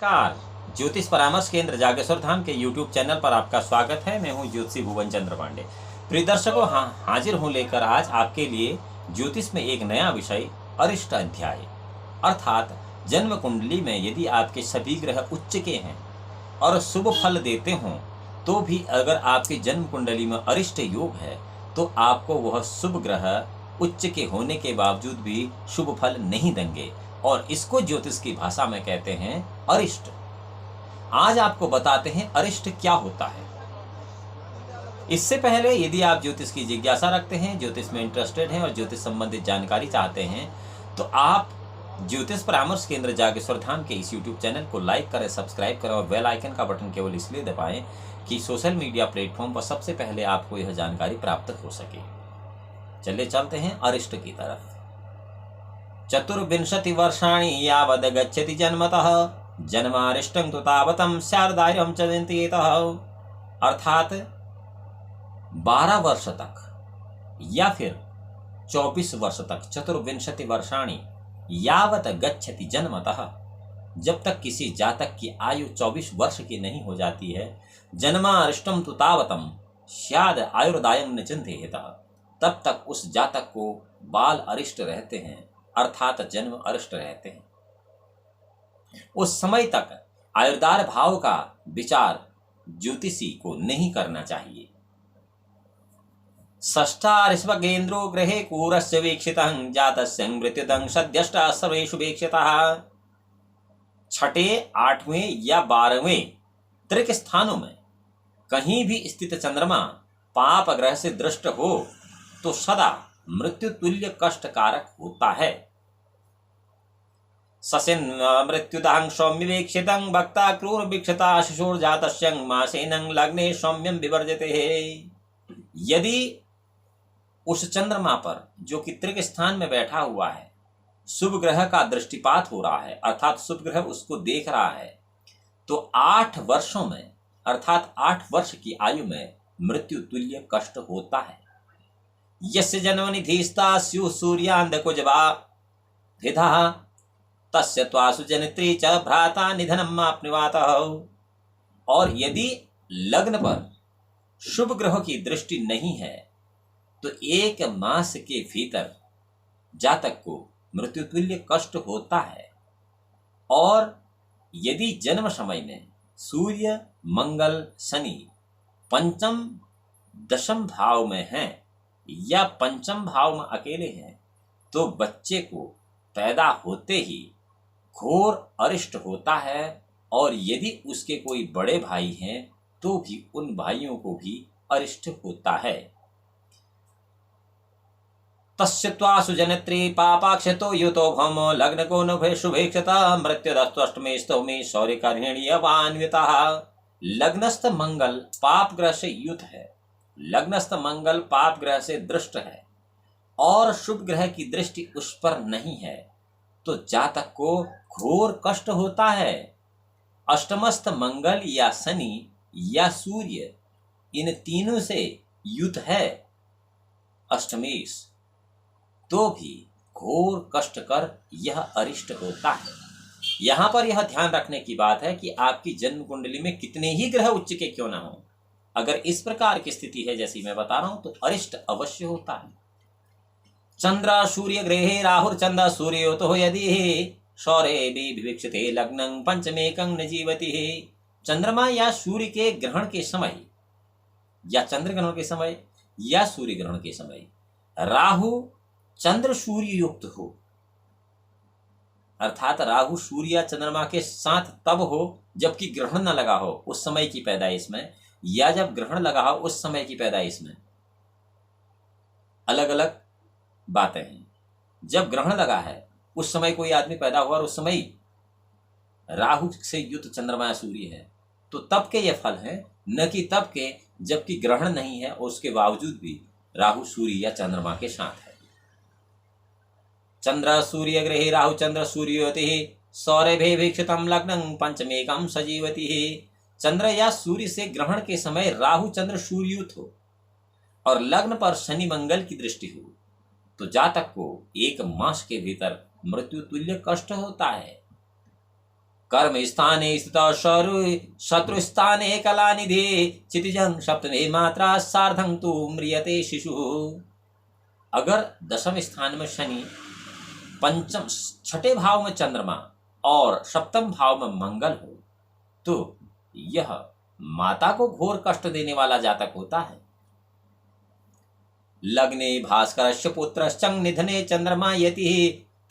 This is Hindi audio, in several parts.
नमस्कार। ज्योतिष परामर्श केंद्र जागेश्वर धाम के YouTube चैनल पर आपका स्वागत है। मैं हूं ज्योतिषी भुवन चंद्र पांडे। प्रिय दर्शकों, हाजिर हूं लेकर आज आपके लिए ज्योतिष में एक नया विषय अरिष्ट अध्याय, अर्थात जन्म कुंडली में यदि आपके सभी ग्रह उच्च के हैं और शुभ फल देते हों तो भी अगर आपकी जन्म कुंडली में अरिष्ट योग है तो आपको वह शुभ ग्रह उच्च के होने के बावजूद भी शुभ फल नहीं देंगे और इसको ज्योतिष की भाषा में कहते हैं अरिष्ट। आज आपको बताते हैं अरिष्ट क्या होता है। इससे पहले यदि आप ज्योतिष की जिज्ञासा रखते हैं, ज्योतिष में इंटरेस्टेड हैं और ज्योतिष संबंधित जानकारी चाहते हैं तो आप ज्योतिष परामर्श केंद्र जागेश्वर धाम के इस YouTube चैनल को लाइक करें, सब्सक्राइब करें और बेल आइकन का बटन केवल इसलिए दबाएं कि सोशल मीडिया प्लेटफॉर्म पर सबसे पहले आपको यह जानकारी प्राप्त हो सके। चलिए चलते हैं अरिष्ट की तरफ। चतुर्विंशति वर्षाणि यावद् गच्छति जन्मतः जन्मारिष्टं तु तावतं स्यार्दायं च विन्त्येतः। अर्थात 12 वर्ष तक या फिर 24 वर्ष तक, चतुर्विंशति वर्षाणि यावत् गच्छति जन्मतः, जब तक किसी जातक की आयु 24 वर्ष की नहीं हो जाती है, जन्मारिष्टं तु तावतं स्याद् आयुर्दायं न चिन्तयेतः, तब तक उस जातक को बाल अरिष्ट रहते हैं, अर्थात जन्म अरिष्ट रहते हैं। उस समय तक आयुर्दाय भाव का विचार ज्योतिषी को नहीं करना चाहिए। षष्ठारिष्वगेन्द्रो ग्रहे कूरस्य वीक्षितं जातस्य मृत्युदं सद्यष्टा सर्वेषु वीक्षितः। छठे, 8वें या 12वें त्रिक स्थानों में कहीं भी स्थित चंद्रमा पाप ग्रह से दृष्ट हो तो सदा मृत्यु तुल्य कष्टकारक होता है। ससिन मृत्युदां सौम्य वीक्षितं भक्ता क्रूर वीक्षिता शिशुर्जातस्यं मासेनं लग्ने सौम्यं विवर्जते है। यदि उस चंद्रमा पर जो कि त्रिक स्थान में बैठा हुआ है शुभ ग्रह का दृष्टिपात हो रहा है, अर्थात शुभ ग्रह उसको देख रहा है, तो 8 वर्षों में अर्थात 8 वर्ष की आयु में मृत्यु तुल्य कष्ट होता है। यस्य जन्मनिधिस्ता स्युः सूर्यान्धकुजभा भिधः तस्य त्वासु जनित्री च भ्राता निधनम् आप्नुवातः। और यदि लग्न पर शुभ ग्रहों की दृष्टि नहीं है तो 1 मास के भीतर जातक को मृत्यु तुल्य कष्ट होता है। और यदि जन्म समय में सूर्य, मंगल, शनि पंचम दशम भाव में हैं या पंचम भाव में अकेले हैं तो बच्चे को पैदा होते ही घोर अरिष्ट होता है। और यदि उसके कोई बड़े भाई हैं तो भी उन भाइयों को भी अरिष्ट होता है। तस्य त्वासु जनित्री पापाक्षतो युतो भौमो लग्न को नुभे शुभेक्षता मृत्युदस्तुष्टमे स्तौमे शौर्यकर्हिण्यवान्वितः। लग्नस्थ मंगल पाप ग्रह से युत है, लग्नस्थ मंगल पाप ग्रह से दृष्ट है और शुभ ग्रह की दृष्टि उस पर नहीं है तो जातक को घोर कष्ट होता है। अष्टमस्थ मंगल या शनि या सूर्य इन तीनों से युत है अष्टमेश तो भी घोर कष्ट कर यह अरिष्ट होता है। यहां पर यह ध्यान रखने की बात है कि आपकी जन्म कुंडली में कितने ही ग्रह उच्च के क्यों ना हो, अगर इस प्रकार की स्थिति है जैसी मैं बता रहा हूं तो अरिष्ट अवश्य होता है। चंद्र सूर्य ग्रहे राहुर्चंद्र सूर्योतो यदि शौर्य विवीक्षिते लग्नं पंचमेकं न जीवति। चंद्रमा या सूर्य के ग्रहण के समय या चंद्र ग्रहण के समय या सूर्य ग्रहण के समय राहु चंद्र सूर्य युक्त हो, अर्थात राहु सूर्य या चंद्रमा के साथ तब हो जबकि ग्रहण न लगा हो उस समय की पैदाइश में, या जब ग्रहण लगा हो उस समय की पैदाइश में, अलग अलग बातें हैं। जब ग्रहण लगा है उस समय कोई आदमी पैदा हुआ और उस समय राहु से युक्त चंद्रमा या सूर्य है तो तब के ये फल हैं, न कि तब के जबकि ग्रहण नहीं है और उसके बावजूद भी राहु सूर्य या चंद्रमा के साथ है। चंद्र सूर्य ग्रहे राहु चंद्र सूर्योति सौरभे वीक्षितं लग्नं पंचमेकं सजीवति। चंद्र या सूर्य से ग्रहण के समय राहु चंद्र सूर्युत हो और लग्न पर शनि मंगल की दृष्टि हो तो जातक को 1 मास के भीतर मृत्यु तुल्य कष्ट होता है। कर्म स्थाने स्थित शत्रु स्थाने कलानिधि क्षितिजं सप्तमे मात्रा सार्धं तु म्रियते शिशु। अगर दशम स्थान में शनि, पंचम छठे भाव में चंद्रमा और सप्तम भाव में मंगल हो तो यह माता को घोर कष्ट देने वाला जातक होता है। लग्ने भास्करस्य पुत्रश्चं निधने चंद्रमा यति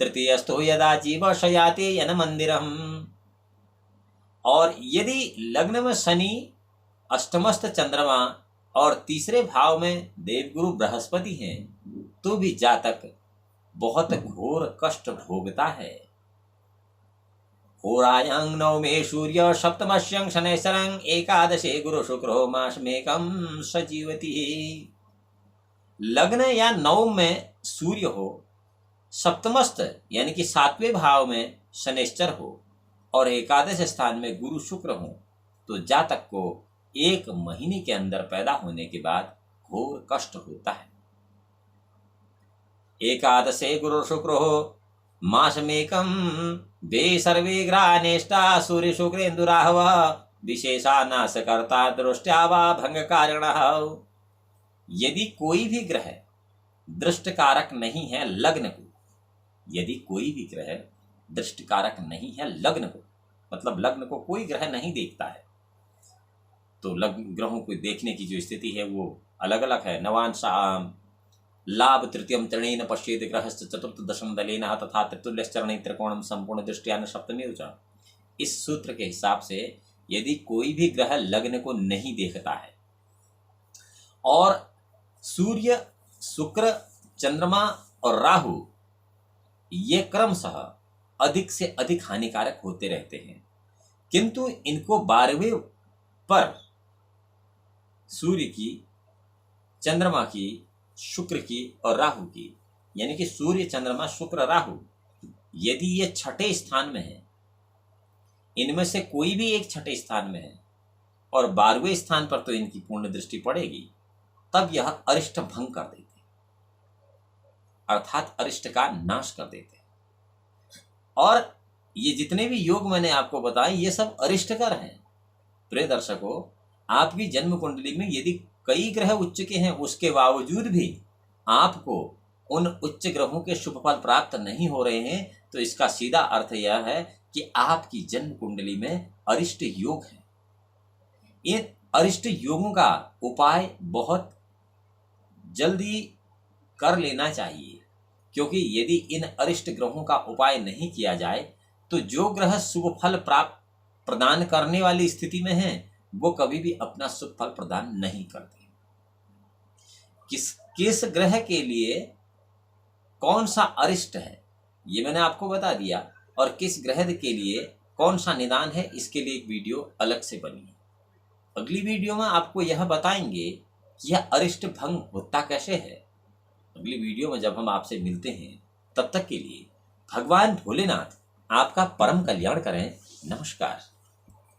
तृतीयस्थो यदा जीव शयाते यन मंदिरम। और यदि लग्न में शनि, अष्टमस्थ चंद्रमा और तीसरे भाव में देवगुरु बृहस्पति हैं तो भी जातक बहुत घोर कष्ट भोगता है। होरायां नवमे सूर्य सप्तमस्यं शनैश्चरं एकादशे गुरु शुक्रो मासमेकं सजीवति। लग्न या नवम में सूर्य हो, सप्तमस्थ यानी कि सातवें भाव में शनैश्चर हो और एकादश स्थान में गुरु शुक्र हो तो जातक को 1 महीने के अंदर पैदा होने के बाद घोर कष्ट होता है। एकादशे गुरु शुक्र हो मासमेकं वे सर्वे ग्रहा नेष्टा सूर्य शुक्रेन्दुराहव विशेषा नाशकर्ता दृष्ट्या वा भंगकारिणः। यदि कोई भी ग्रह दृष्टकारक नहीं है लग्न को, यदि कोई भी ग्रह दृष्टकारक नहीं है लग्न को, मतलब लग्न को कोई ग्रह नहीं देखता है, तो लग्न ग्रहों को देखने की जो स्थिति है वो अलग अलग है। नवांशाम लाभ तृतीयम त्रणेन पश्येत ग्रहश्च चतुर्थ दशम दलेन तथा तृतीयश्चरणे त्रिकोणम संपूर्ण दृष्टिया न सप्तमी च। इस सूत्र के हिसाब से यदि कोई भी ग्रह लग्न को नहीं देखता है और सूर्य, शुक्र, चंद्रमा और राहु ये क्रमशः अधिक से अधिक हानिकारक होते रहते हैं, किंतु इनको 12वें पर सूर्य की, चंद्रमा की, शुक्र की और राहु की, यानी कि सूर्य, चंद्रमा, शुक्र, राहु यदि ये छठे स्थान में है, इनमें से कोई भी एक छठे स्थान में है और 12वें स्थान पर तो इनकी पूर्ण दृष्टि पड़ेगी, तब यह अरिष्ट भंग कर देते, अर्थात अरिष्ट का नाश कर देते। और ये जितने भी योग मैंने आपको बताए ये सब अरिष्टकर हैं। प्रिय दर्शकों, आपकी जन्म कुंडली में यदि कई ग्रह उच्च के हैं उसके बावजूद भी आपको उन उच्च ग्रहों के शुभ फल प्राप्त नहीं हो रहे हैं तो इसका सीधा अर्थ यह है कि आपकी जन्म कुंडली में अरिष्ट योग है। इन अरिष्ट योगों का उपाय बहुत जल्दी कर लेना चाहिए, क्योंकि यदि इन अरिष्ट ग्रहों का उपाय नहीं किया जाए तो जो ग्रह शुभ फल प्राप्त प्रदान करने वाली स्थिति में हैं वो कभी भी अपना शुभ फल प्रदान नहीं करते। किस ग्रह के लिए कौन सा अरिष्ट है ये मैंने आपको बता दिया, और किस ग्रह के लिए कौन सा निदान है इसके लिए एक वीडियो अलग से बनी है। अगली वीडियो में आपको यह बताएंगे कि यह अरिष्ट भंग होता कैसे है। अगली वीडियो में जब हम आपसे मिलते हैं तब तक के लिए भगवान भोलेनाथ आपका परम कल्याण करें। नमस्कार।